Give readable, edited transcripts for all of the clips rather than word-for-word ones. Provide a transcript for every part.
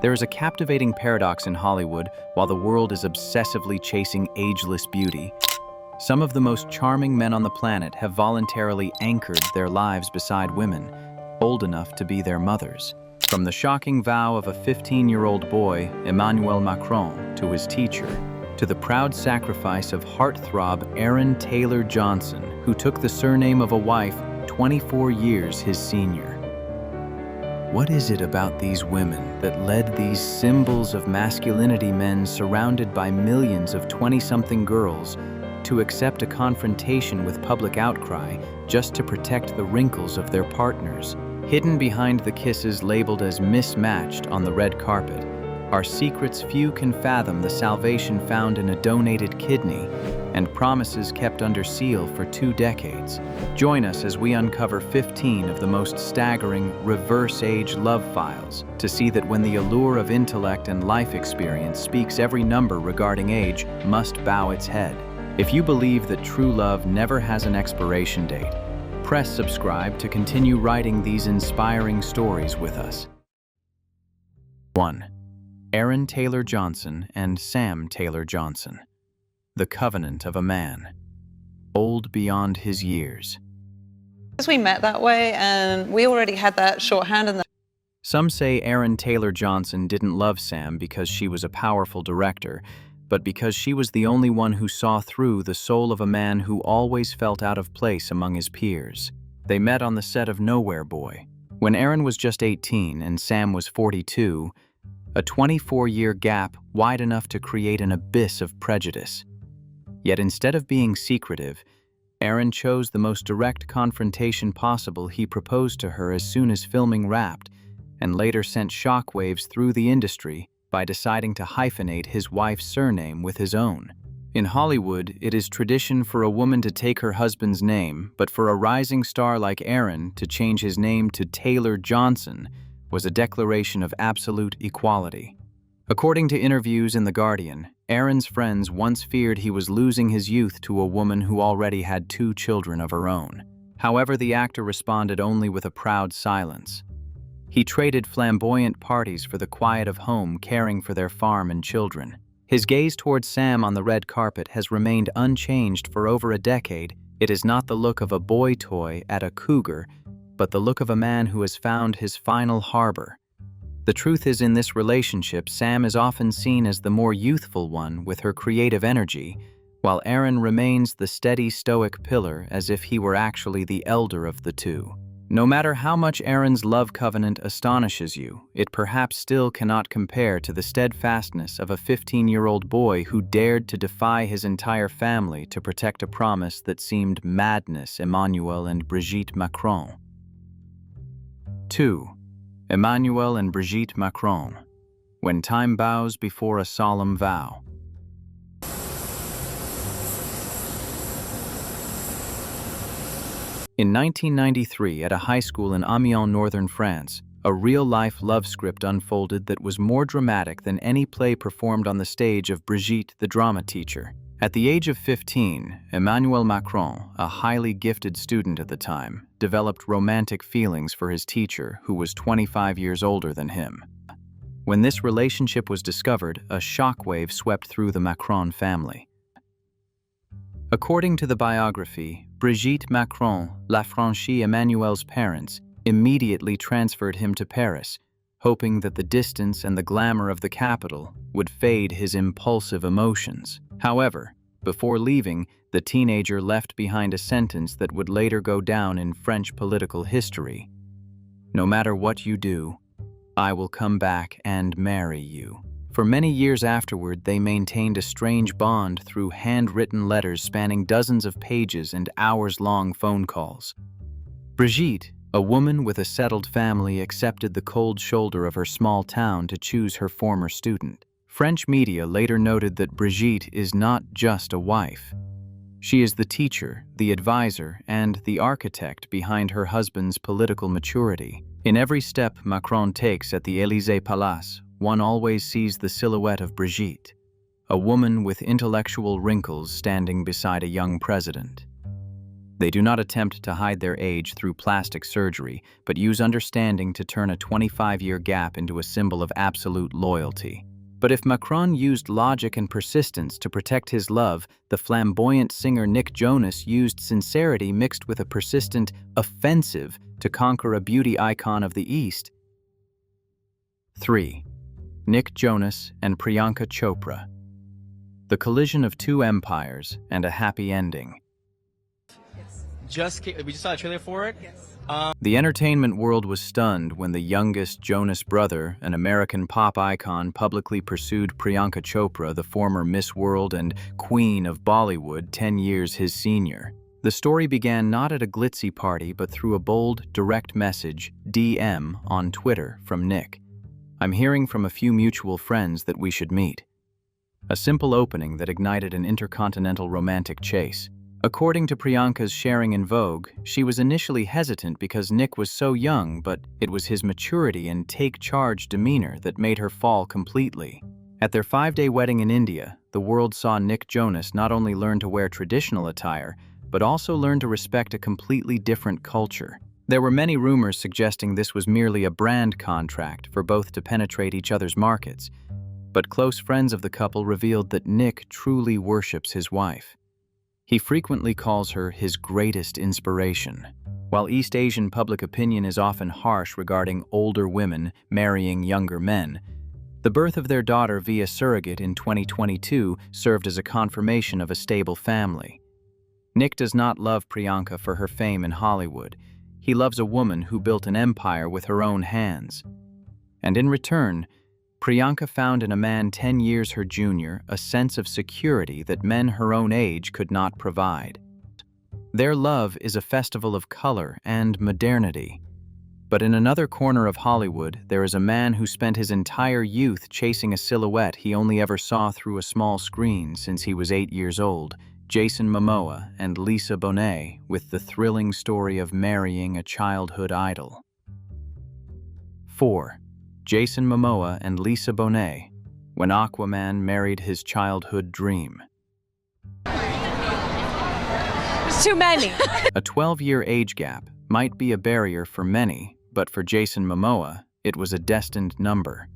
There is a captivating paradox in Hollywood while the world is obsessively chasing ageless beauty. Some of the most charming men on the planet have voluntarily anchored their lives beside women, old enough to be their mothers. From the shocking vow of a 15-year-old boy, Emmanuel Macron, to his teacher, to the proud sacrifice of heartthrob Aaron Taylor Johnson, who took the surname of a wife 24 years his senior. What is it about these women that led these symbols of masculinity men surrounded by millions of 20-something girls to accept a confrontation with public outcry just to protect the wrinkles of their partners? Hidden behind the kisses labeled as mismatched on the red carpet are secrets few can fathom, the salvation found in a donated kidney, and promises kept under seal for 2 decades. Join us as we uncover 15 of the most staggering reverse-age love files to see that when the allure of intellect and life experience speaks, every number regarding age must bow its head. If you believe that true love never has an expiration date, press subscribe to continue writing these inspiring stories with us. 1. Aaron Taylor Johnson and Sam Taylor Johnson. The covenant of a man, old beyond his years. We met that way, and we already had that shorthand. And Some say Aaron Taylor Johnson didn't love Sam because she was a powerful director, but because she was the only one who saw through the soul of a man who always felt out of place among his peers. They met on the set of Nowhere Boy, when Aaron was just 18 and Sam was 42, a 24-year gap wide enough to create an abyss of prejudice. Yet instead of being secretive, Aaron chose the most direct confrontation possible. He proposed to her as soon as filming wrapped, and later sent shockwaves through the industry by deciding to hyphenate his wife's surname with his own. In Hollywood, it is tradition for a woman to take her husband's name, but for a rising star like Aaron to change his name to Taylor Johnson was a declaration of absolute equality. According to interviews in The Guardian, Aaron's friends once feared he was losing his youth to a woman who already had 2 children of her own. However, the actor responded only with a proud silence. He traded flamboyant parties for the quiet of home, caring for their farm and children. His gaze towards Sam on the red carpet has remained unchanged for over a decade. It is not the look of a boy toy at a cougar, but the look of a man who has found his final harbor. The truth is, in this relationship, Sam is often seen as the more youthful one with her creative energy, while Aaron remains the steady, stoic pillar, as if he were actually the elder of the two. No matter how much Aaron's love covenant astonishes you, it perhaps still cannot compare to the steadfastness of a 15-year-old boy who dared to defy his entire family to protect a promise that seemed madness. Emmanuel and Brigitte Macron. 2. Emmanuel and Brigitte Macron. When time bows before a solemn vow. In 1993, at a high school in Amiens, northern France, a real-life love script unfolded that was more dramatic than any play performed on the stage of Brigitte, the drama teacher. At the age of 15, Emmanuel Macron, a highly gifted student at the time, developed romantic feelings for his teacher, who was 25 years older than him. When this relationship was discovered, a shockwave swept through the Macron family. According to the biography, Brigitte Macron, La Franchie Emmanuel's parents, immediately transferred him to Paris, hoping that the distance and the glamour of the capital would fade his impulsive emotions. However, before leaving, the teenager left behind a sentence that would later go down in French political history. "No matter what you do, I will come back and marry you." For many years afterward, they maintained a strange bond through handwritten letters spanning dozens of pages and hours-long phone calls. Brigitte, a woman with a settled family, accepted the cold shoulder of her small town to choose her former student. French media later noted that Brigitte is not just a wife. She is the teacher, the advisor, and the architect behind her husband's political maturity. In every step Macron takes at the Élysée Palace, one always sees the silhouette of Brigitte, a woman with intellectual wrinkles standing beside a young president. They do not attempt to hide their age through plastic surgery, but use understanding to turn a 25-year gap into a symbol of absolute loyalty. But if Macron used logic and persistence to protect his love, the flamboyant singer Nick Jonas used sincerity mixed with a persistent offensive to conquer a beauty icon of the East. 3. Nick Jonas and Priyanka Chopra. The collision of two empires and a happy ending. We just saw a trailer for it. The entertainment world was stunned when the youngest Jonas brother, an American pop icon, publicly pursued Priyanka Chopra, the former Miss World and Queen of Bollywood, 10 years his senior. The story began not at a glitzy party, but through a bold, direct message, DM, on Twitter from Nick. "I'm hearing from a few mutual friends that we should meet." A simple opening that ignited an intercontinental romantic chase. According to Priyanka's sharing in Vogue, she was initially hesitant because Nick was so young, but it was his maturity and take-charge demeanor that made her fall completely. At their 5-day wedding in India, the world saw Nick Jonas not only learn to wear traditional attire, but also learn to respect a completely different culture. There were many rumors suggesting this was merely a brand contract for both to penetrate each other's markets, but close friends of the couple revealed that Nick truly worships his wife. He frequently calls her his greatest inspiration. While East Asian public opinion is often harsh regarding older women marrying younger men, the birth of their daughter via surrogate in 2022 served as a confirmation of a stable family. Nick does not love Priyanka for her fame in Hollywood. He loves a woman who built an empire with her own hands. And in return, Priyanka found in a man 10 years her junior a sense of security that men her own age could not provide. Their love is a festival of color and modernity. But in another corner of Hollywood, there is a man who spent his entire youth chasing a silhouette he only ever saw through a small screen since he was 8 years old, Jason Momoa and Lisa Bonet, with the thrilling story of marrying a childhood idol. 4. Jason Momoa and Lisa Bonet, when Aquaman married his childhood dream. There's too many. A 12-year age gap might be a barrier for many, but for Jason Momoa, it was a destined number.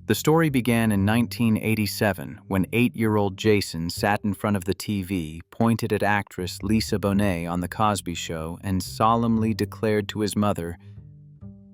The story began in 1987 when 8-year-old Jason sat in front of the TV, pointed at actress Lisa Bonet on The Cosby Show, and solemnly declared to his mother,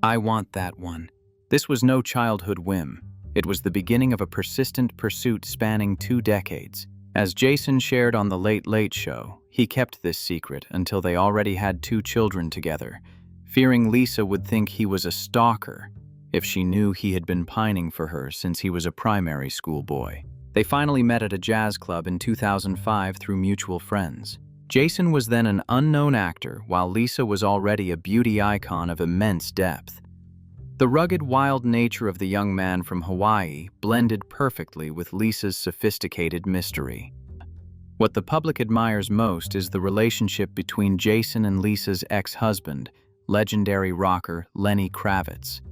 "I want that one." This was no childhood whim. It was the beginning of a persistent pursuit spanning 2 decades. As Jason shared on The Late Late Show, he kept this secret until they already had 2 children together, fearing Lisa would think he was a stalker if she knew he had been pining for her since he was a primary school boy. They finally met at a jazz club in 2005 through mutual friends. Jason was then an unknown actor, while Lisa was already a beauty icon of immense depth. The rugged, wild nature of the young man from Hawaii blended perfectly with Lisa's sophisticated mystery. What the public admires most is the relationship between Jason and Lisa's ex-husband, legendary rocker Lenny Kravitz.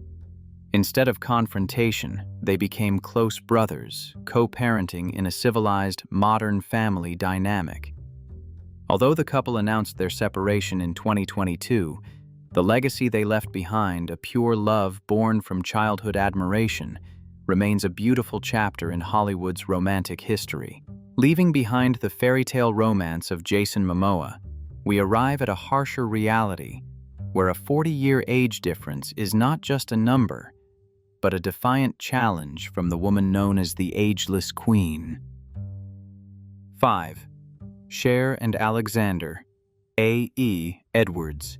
Instead of confrontation, they became close brothers, co-parenting in a civilized, modern family dynamic. Although the couple announced their separation in 2022, the legacy they left behind, a pure love born from childhood admiration, remains a beautiful chapter in Hollywood's romantic history. Leaving behind the fairy tale romance of Jason Momoa, we arrive at a harsher reality, where a 40-year age difference is not just a number, but a defiant challenge from the woman known as the Ageless Queen. 5. Cher and Alexander, A.E. Edwards.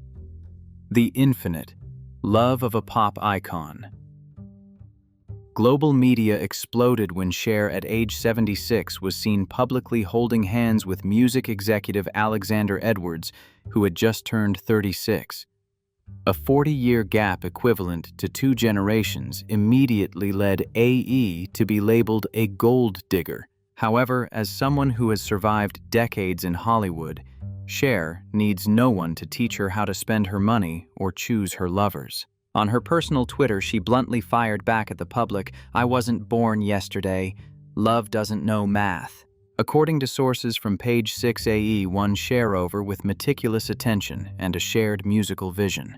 The infinite, love of a pop icon. Global media exploded when Cher, at age 76, was seen publicly holding hands with music executive Alexander Edwards, who had just turned 36. A 40-year gap equivalent to 2 generations immediately led A.E. to be labeled a gold digger. However, as someone who has survived decades in Hollywood, Cher needs no one to teach her how to spend her money or choose her lovers. On her personal Twitter, she bluntly fired back at the public, "I wasn't born yesterday. Love doesn't know math." According to sources from page 6 AE, won Cher over with meticulous attention and a shared musical vision.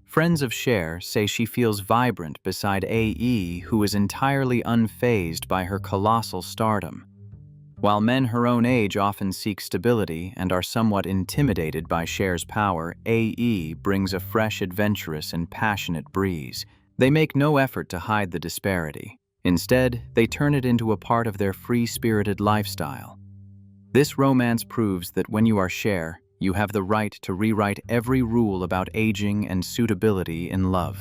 Friends of Cher say she feels vibrant beside AE, who is entirely unfazed by her colossal stardom. While men her own age often seek stability and are somewhat intimidated by Cher's power, AE brings a fresh, adventurous, and passionate breeze. They make no effort to hide the disparity. Instead, they turn it into a part of their free-spirited lifestyle. This romance proves that when you are Cher, you have the right to rewrite every rule about aging and suitability in love.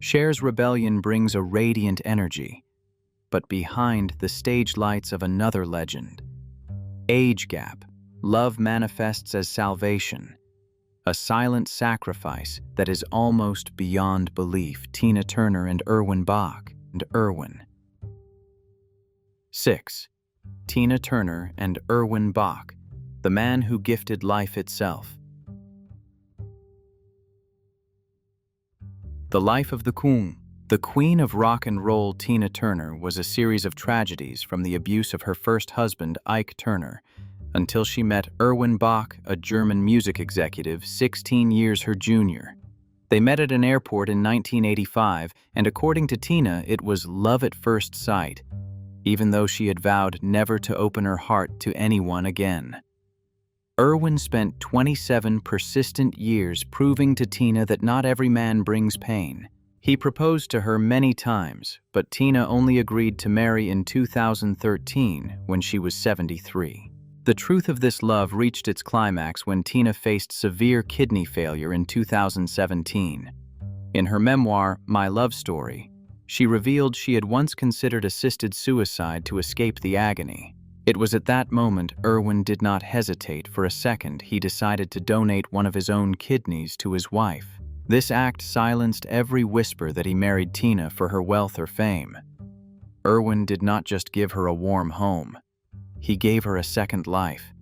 Cher's rebellion brings a radiant energy, but behind the stage lights of another legend. Age gap. Love manifests as salvation. A silent sacrifice that is almost beyond belief. Tina Turner and Erwin Bach. Erwin. 6. Tina Turner and Erwin Bach, the man who gifted life itself. The life of the Queen. The Queen of Rock and Roll, Tina Turner, was a series of tragedies from the abuse of her first husband, Ike Turner, until she met Erwin Bach, a German music executive 16 years her junior. They met at an airport in 1985, and according to Tina, it was love at first sight, even though she had vowed never to open her heart to anyone again. Erwin spent 27 persistent years proving to Tina that not every man brings pain. He proposed to her many times, but Tina only agreed to marry in 2013 when she was 73. The truth of this love reached its climax when Tina faced severe kidney failure in 2017. In her memoir, My Love Story, she revealed she had once considered assisted suicide to escape the agony. It was at that moment Erwin did not hesitate for a second. He decided to donate one of his own kidneys to his wife. This act silenced every whisper that he married Tina for her wealth or fame. Erwin did not just give her a warm home. He gave her a second life.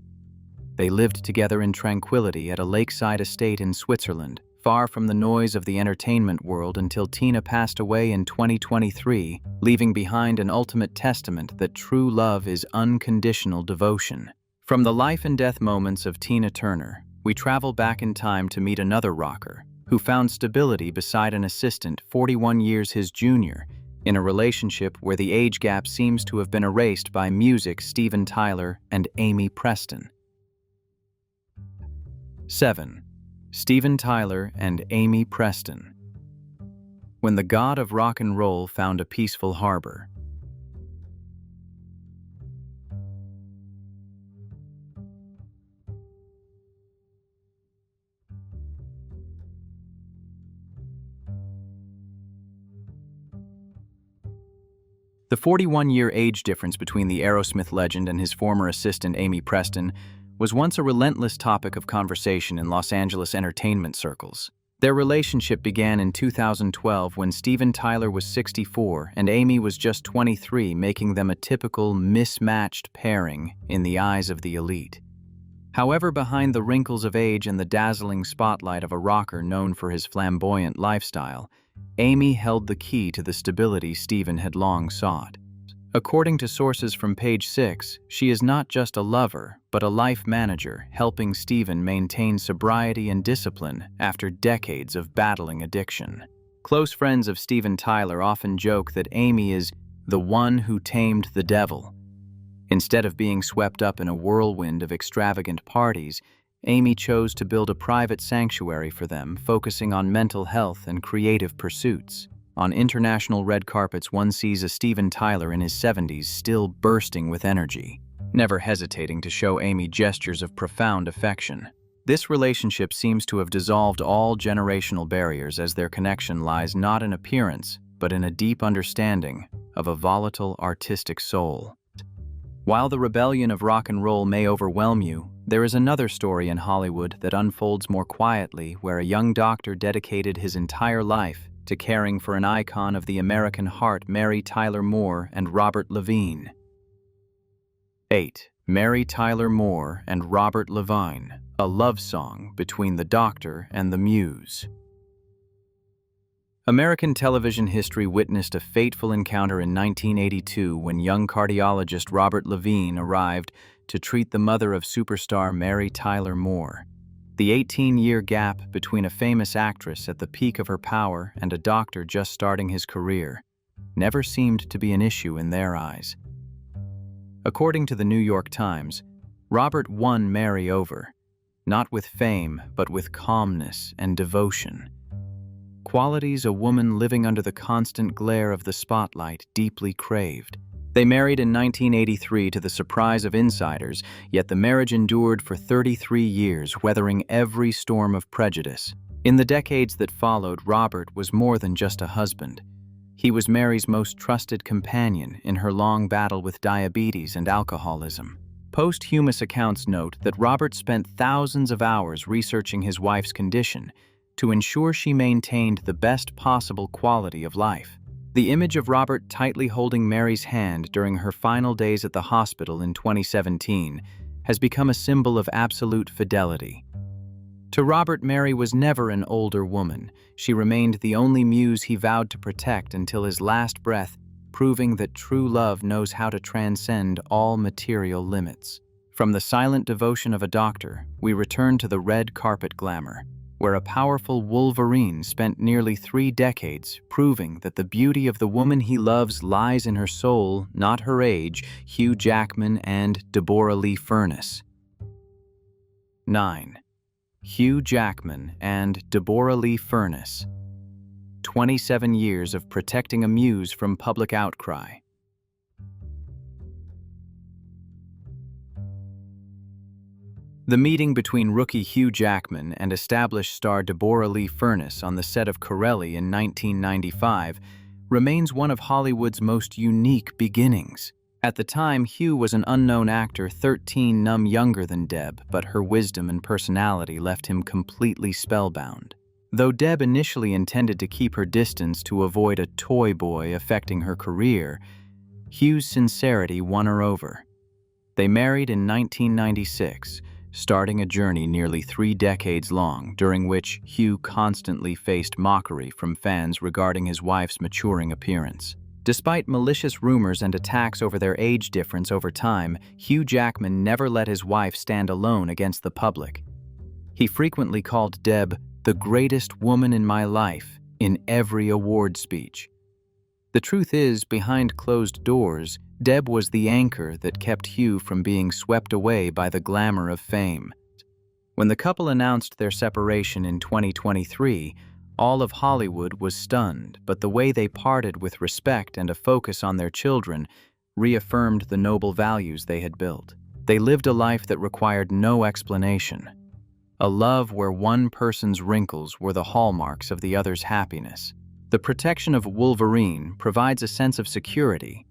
They lived together in tranquility at a lakeside estate in Switzerland, far from the noise of the entertainment world, until Tina passed away in 2023, leaving behind an ultimate testament that true love is unconditional devotion. From the life and death moments of Tina Turner, we travel back in time to meet another rocker who found stability beside an assistant 41 years his junior, in a relationship where the age gap seems to have been erased by music. Steven Tyler and Amy Preston. 7. Steven Tyler and Amy Preston. When the god of rock and roll found a peaceful harbor. The 41-year age difference between the Aerosmith legend and his former assistant Amy Preston was once a relentless topic of conversation in Los Angeles entertainment circles. Their relationship began in 2012 when Steven Tyler was 64 and Amy was just 23, making them a typical mismatched pairing in the eyes of the elite. However, behind the wrinkles of age and the dazzling spotlight of a rocker known for his flamboyant lifestyle, Amy held the key to the stability Steven had long sought. According to sources from page 6, she is not just a lover, but a life manager, helping Steven maintain sobriety and discipline after decades of battling addiction. Close friends of Steven Tyler often joke that Amy is the one who tamed the devil. Instead of being swept up in a whirlwind of extravagant parties, Amy chose to build a private sanctuary for them, focusing on mental health and creative pursuits. On international red carpets, one sees a Steven Tyler in his 70s still bursting with energy, never hesitating to show Amy gestures of profound affection. This relationship seems to have dissolved all generational barriers, as their connection lies not in appearance, but in a deep understanding of a volatile artistic soul. While the rebellion of rock and roll may overwhelm you, there is another story in Hollywood that unfolds more quietly, where a young doctor dedicated his entire life to caring for an icon of the American heart, Mary Tyler Moore and Robert Levine. 8. Mary Tyler Moore and Robert Levine, a love song between the Doctor and the Muse. American television history witnessed a fateful encounter in 1982 when young cardiologist Robert Levine arrived to treat the mother of superstar Mary Tyler Moore. The 18-year gap between a famous actress at the peak of her power and a doctor just starting his career never seemed to be an issue in their eyes. According to the New York Times, Robert won Mary over, not with fame, but with calmness and devotion. Qualities a woman living under the constant glare of the spotlight deeply craved. They married in 1983 to the surprise of insiders, yet the marriage endured for 33 years, weathering every storm of prejudice. In the decades that followed, Robert was more than just a husband. He was Mary's most trusted companion in her long battle with diabetes and alcoholism. Posthumous accounts note that Robert spent thousands of hours researching his wife's condition to ensure she maintained the best possible quality of life. The image of Robert tightly holding Mary's hand during her final days at the hospital in 2017 has become a symbol of absolute fidelity. To Robert, Mary was never an older woman. She remained the only muse he vowed to protect until his last breath, proving that true love knows how to transcend all material limits. From the silent devotion of a doctor, we return to the red carpet glamour, where a powerful Wolverine spent nearly 3 decades proving that the beauty of the woman he loves lies in her soul, not her age. Hugh Jackman and Deborra-Lee Furness. 9. Hugh Jackman and Deborra-Lee Furness. 27 years of protecting a muse from public outcry. The meeting between rookie Hugh Jackman and established star Deborra-Lee Furness on the set of Corelli in 1995 remains one of Hollywood's most unique beginnings. At the time, Hugh was an unknown actor 13 younger than Deb, but her wisdom and personality left him completely spellbound. Though Deb initially intended to keep her distance to avoid a toy boy affecting her career, Hugh's sincerity won her over. They married in 1996, starting a journey nearly 3 decades long, during which Hugh constantly faced mockery from fans regarding his wife's maturing appearance. Despite malicious rumors and attacks over their age difference over time, Hugh Jackman never let his wife stand alone against the public. He frequently called Deb the greatest woman in my life in every award speech. The truth is, behind closed doors, Deb was the anchor that kept Hugh from being swept away by the glamour of fame. When the couple announced their separation in 2023, all of Hollywood was stunned, but the way they parted with respect and a focus on their children reaffirmed the noble values they had built. They lived a life that required no explanation, a love where one person's wrinkles were the hallmarks of the other's happiness. The protection of Wolverine provides a sense of security,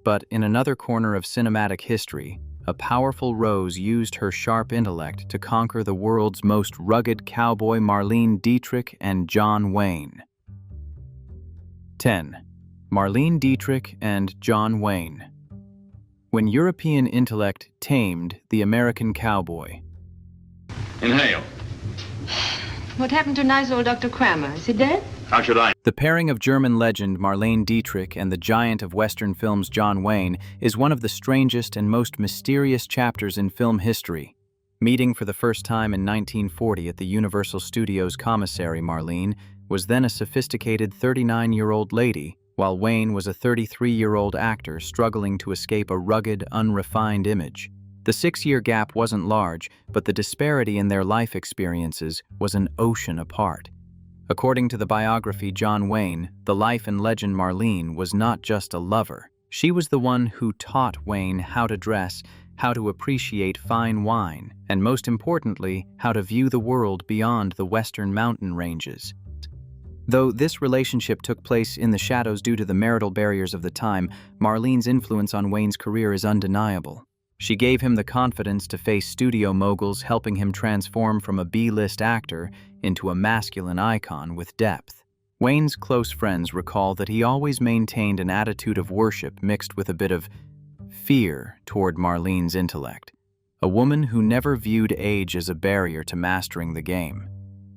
but in another corner of cinematic history, a powerful Rose used her sharp intellect to conquer the world's most rugged cowboy Marlene Dietrich and John Wayne. 10. Marlene Dietrich and John Wayne. When European intellect tamed the American cowboy. Inhale. What happened to nice old Dr. Kramer? Is he dead? How should I? The pairing of German legend Marlene Dietrich and the giant of Western films John Wayne is one of the strangest and most mysterious chapters in film history. Meeting for the first time in 1940 at the Universal Studios commissary, Marlene was then a sophisticated 39-year-old lady, while Wayne was a 33-year-old actor struggling to escape a rugged, unrefined image. The 6-year gap wasn't large, but the disparity in their life experiences was an ocean apart. According to the biography John Wayne, the life and legend Marlene was not just a lover. She was the one who taught Wayne how to dress, how to appreciate fine wine, and most importantly, how to view the world beyond the western mountain ranges. Though this relationship took place in the shadows due to the marital barriers of the time, Marlene's influence on Wayne's career is undeniable. She gave him the confidence to face studio moguls, helping him transform from a B-list actor into a masculine icon with depth. Wayne's close friends recall that he always maintained an attitude of worship mixed with a bit of fear toward Marlene's intellect, a woman who never viewed age as a barrier to mastering the game.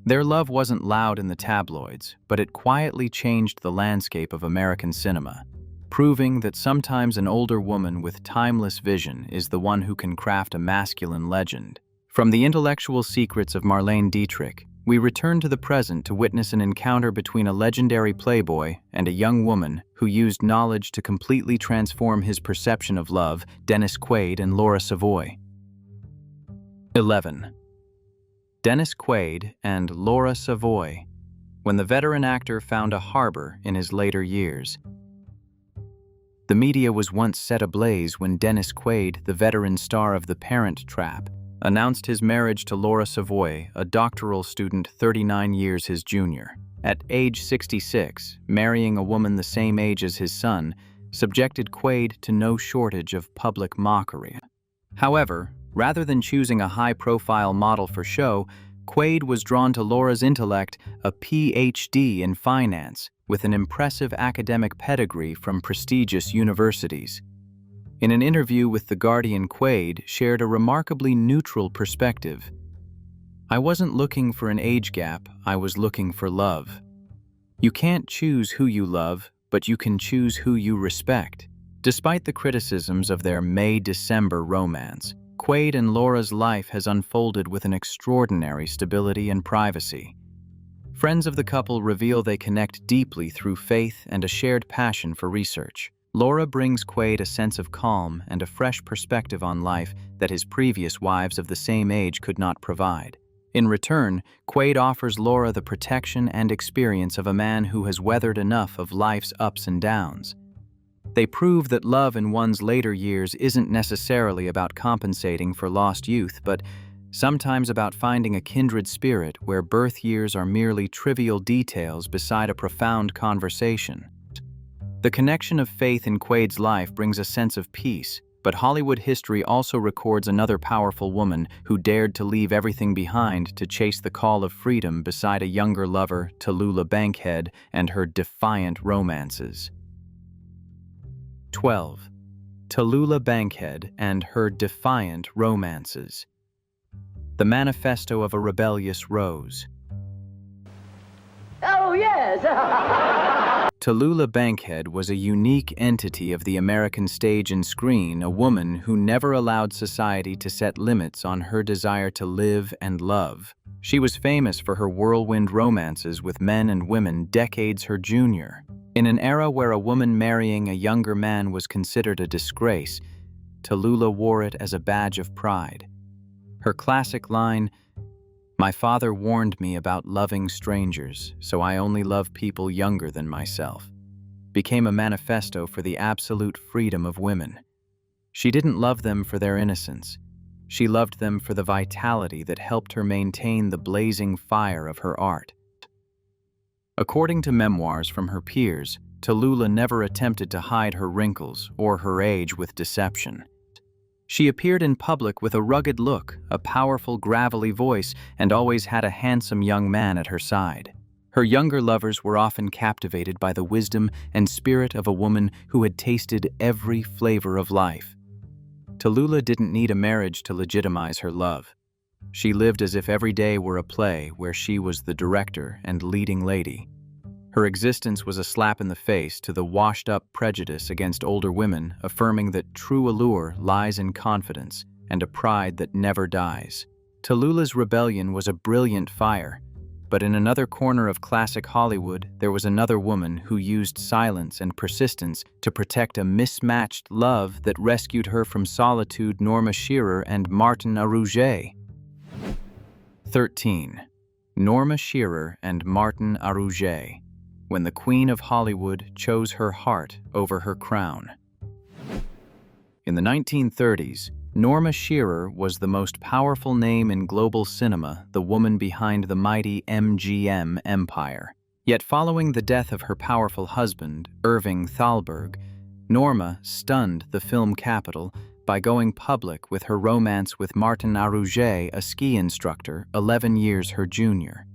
Their love wasn't loud in the tabloids, but it quietly changed the landscape of American cinema, proving that sometimes an older woman with timeless vision is the one who can craft a masculine legend. From the intellectual secrets of Marlene Dietrich, we return to the present to witness an encounter between a legendary playboy and a young woman who used knowledge to completely transform his perception of love, Dennis Quaid and Laura Savoie. 11. Dennis Quaid and Laura Savoie, when the veteran actor found a harbor in his later years. The media was once set ablaze when Dennis Quaid, the veteran star of The Parent Trap, announced his marriage to Laura Savoie, a doctoral student 39 years his junior. At age 66, marrying a woman the same age as his son subjected Quaid to no shortage of public mockery. However, rather than choosing a high-profile model for show, Quaid was drawn to Laura's intellect, a Ph.D. in finance, with an impressive academic pedigree from prestigious universities. In an interview with The Guardian, Quaid shared a remarkably neutral perspective. "I wasn't looking for an age gap, I was looking for love. You can't choose who you love, but you can choose who you respect." Despite the criticisms of their May-December romance, Quaid and Laura's life has unfolded with an extraordinary stability and privacy. Friends of the couple reveal they connect deeply through faith and a shared passion for research. Laura brings Quaid a sense of calm and a fresh perspective on life that his previous wives of the same age could not provide. In return, Quaid offers Laura the protection and experience of a man who has weathered enough of life's ups and downs. They prove that love in one's later years isn't necessarily about compensating for lost youth, but sometimes about finding a kindred spirit where birth years are merely trivial details beside a profound conversation. The connection of faith in Quaid's life brings a sense of peace, but Hollywood history also records another powerful woman who dared to leave everything behind to chase the call of freedom beside a younger lover, Tallulah Bankhead, and her defiant romances. 12. Tallulah Bankhead and her defiant romances. The manifesto of a rebellious rose. Oh, yes! Tallulah Bankhead was a unique entity of the American stage and screen, a woman who never allowed society to set limits on her desire to live and love. She was famous for her whirlwind romances with men and women decades her junior. In an era where a woman marrying a younger man was considered a disgrace, Tallulah wore it as a badge of pride. Her classic line, "My father warned me about loving strangers, so I only love people younger than myself," became a manifesto for the absolute freedom of women. She didn't love them for their innocence. She loved them for the vitality that helped her maintain the blazing fire of her art. According to memoirs from her peers, Tallulah never attempted to hide her wrinkles or her age with deception. She appeared in public with a rugged look, a powerful, gravelly voice, and always had a handsome young man at her side. Her younger lovers were often captivated by the wisdom and spirit of a woman who had tasted every flavor of life. Tallulah didn't need a marriage to legitimize her love. She lived as if every day were a play where she was the director and leading lady. Her existence was a slap in the face to the washed-up prejudice against older women, affirming that true allure lies in confidence and a pride that never dies. Tallulah's rebellion was a brilliant fire, but in another corner of classic Hollywood, there was another woman who used silence and persistence to protect a mismatched love that rescued her from solitude, Norma Shearer and Martin Arrougé. 13. Norma Shearer and Martin Arrougé, when the Queen of Hollywood chose her heart over her crown. In the 1930s, Norma Shearer was the most powerful name in global cinema, the woman behind the mighty MGM empire. Yet following the death of her powerful husband, Irving Thalberg, Norma stunned the film capital by going public with her romance with Martin Arrougé, a ski instructor 11 years her junior.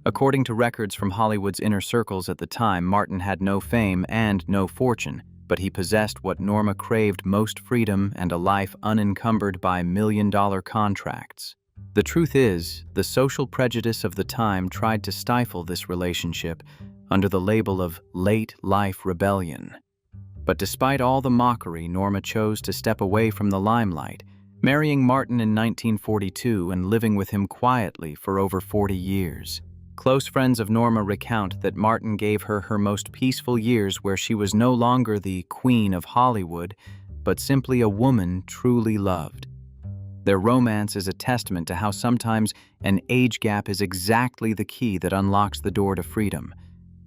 According to records from Hollywood's inner circles at the time, Martin had no fame and no fortune, but he possessed what Norma craved most: freedom and a life unencumbered by million-dollar contracts. The truth is, the social prejudice of the time tried to stifle this relationship under the label of late-life rebellion. But despite all the mockery, Norma chose to step away from the limelight, marrying Martin in 1942 and living with him quietly for over 40 years. Close friends of Norma recount that Martin gave her her most peaceful years where she was no longer the queen of Hollywood, but simply a woman truly loved. Their romance is a testament to how sometimes an age gap is exactly the key that unlocks the door to freedom,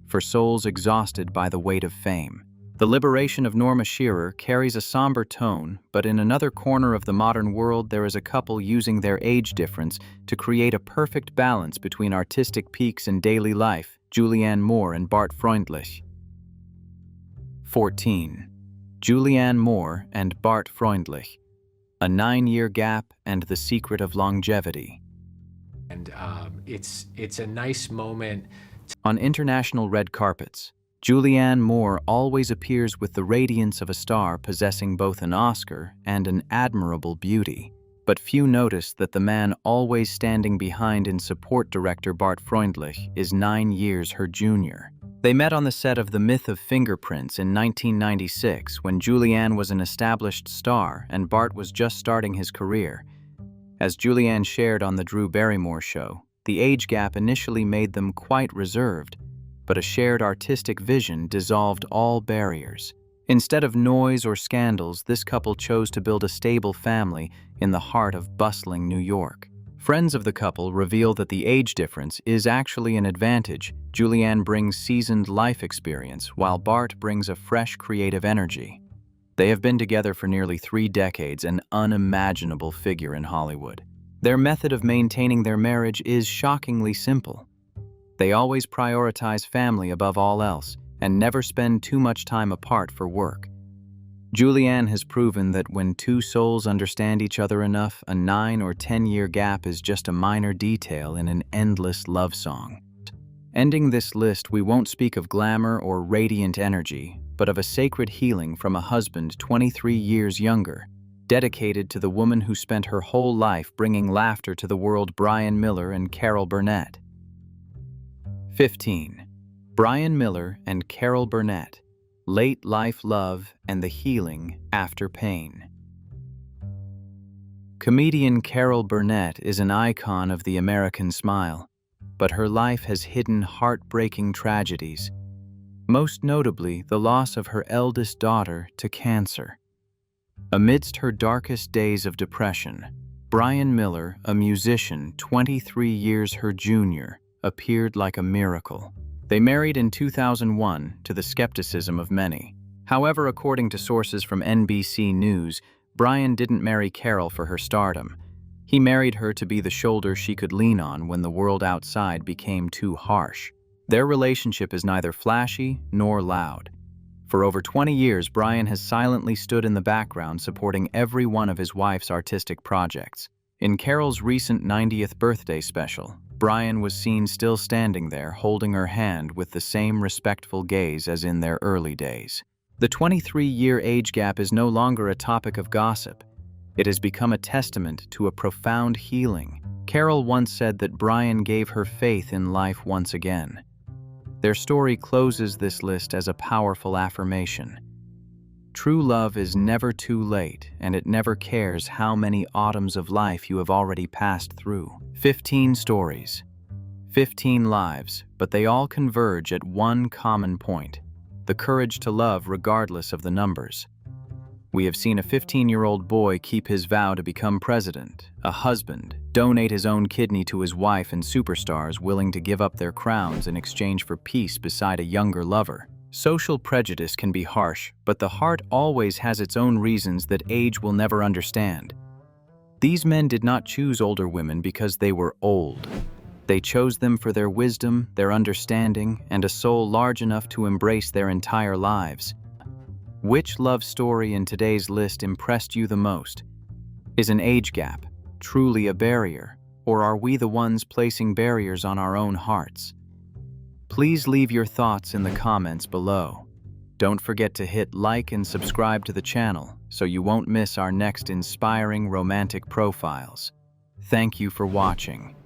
for souls exhausted by the weight of fame. The liberation of Norma Shearer carries a somber tone, but in another corner of the modern world there is a couple using their age difference to create a perfect balance between artistic peaks and daily life, Julianne Moore and Bart Freundlich. 14. Julianne Moore and Bart Freundlich. A 9-year gap and the secret of longevity. And it's a nice moment. On international red carpets, Julianne Moore always appears with the radiance of a star possessing both an Oscar and an admirable beauty. But few notice that the man always standing behind in support director Bart Freundlich is 9 years her junior. They met on the set of The Myth of Fingerprints in 1996 when Julianne was an established star and Bart was just starting his career. As Julianne shared on The Drew Barrymore Show, the age gap initially made them quite reserved, but a shared artistic vision dissolved all barriers. Instead of noise or scandals, this couple chose to build a stable family in the heart of bustling New York. Friends of the couple reveal that the age difference is actually an advantage. Julianne brings seasoned life experience, while Bart brings a fresh creative energy. They have been together for nearly 3 decades, an unimaginable figure in Hollywood. Their method of maintaining their marriage is shockingly simple. They always prioritize family above all else and never spend too much time apart for work. Julianne has proven that when two souls understand each other enough, a 9 or 10-year gap is just a minor detail in an endless love song. Ending this list, we won't speak of glamour or radiant energy, but of a sacred healing from a husband 23 years younger, dedicated to the woman who spent her whole life bringing laughter to the world, Brian Miller and Carol Burnett. 15. Brian Miller and Carol Burnett. Late life love and the healing after pain. Comedian Carol Burnett is an icon of the American smile, but her life has hidden heartbreaking tragedies, most notably the loss of her eldest daughter to cancer. Amidst her darkest days of depression, Brian Miller, a musician 23 years her junior, appeared like a miracle. They married in 2001 to the skepticism of many. However, according to sources from NBC News, Brian didn't marry Carol for her stardom. He married her to be the shoulder she could lean on when the world outside became too harsh. Their relationship is neither flashy nor loud. For over 20 years, Brian has silently stood in the background supporting every one of his wife's artistic projects. In Carol's recent 90th birthday special, Brian was seen still standing there, holding her hand with the same respectful gaze as in their early days. The 23-year age gap is no longer a topic of gossip. It has become a testament to a profound healing. Carol once said that Brian gave her faith in life once again. Their story closes this list as a powerful affirmation. True love is never too late, and it never cares how many autumns of life you have already passed through. 15 stories, 15 lives, but they all converge at one common point: the courage to love regardless of the numbers. We have seen a 15-year-old boy keep his vow to become president, a husband donate his own kidney to his wife, and superstars willing to give up their crowns in exchange for peace beside a younger lover. Social prejudice can be harsh, but the heart always has its own reasons that age will never understand. These men did not choose older women because they were old. They chose them for their wisdom, their understanding, and a soul large enough to embrace their entire lives. Which love story in today's list impressed you the most? Is an age gap truly a barrier, or are we the ones placing barriers on our own hearts? Please leave your thoughts in the comments below. Don't forget to hit like and subscribe to the channel so you won't miss our next inspiring romantic profiles. Thank you for watching.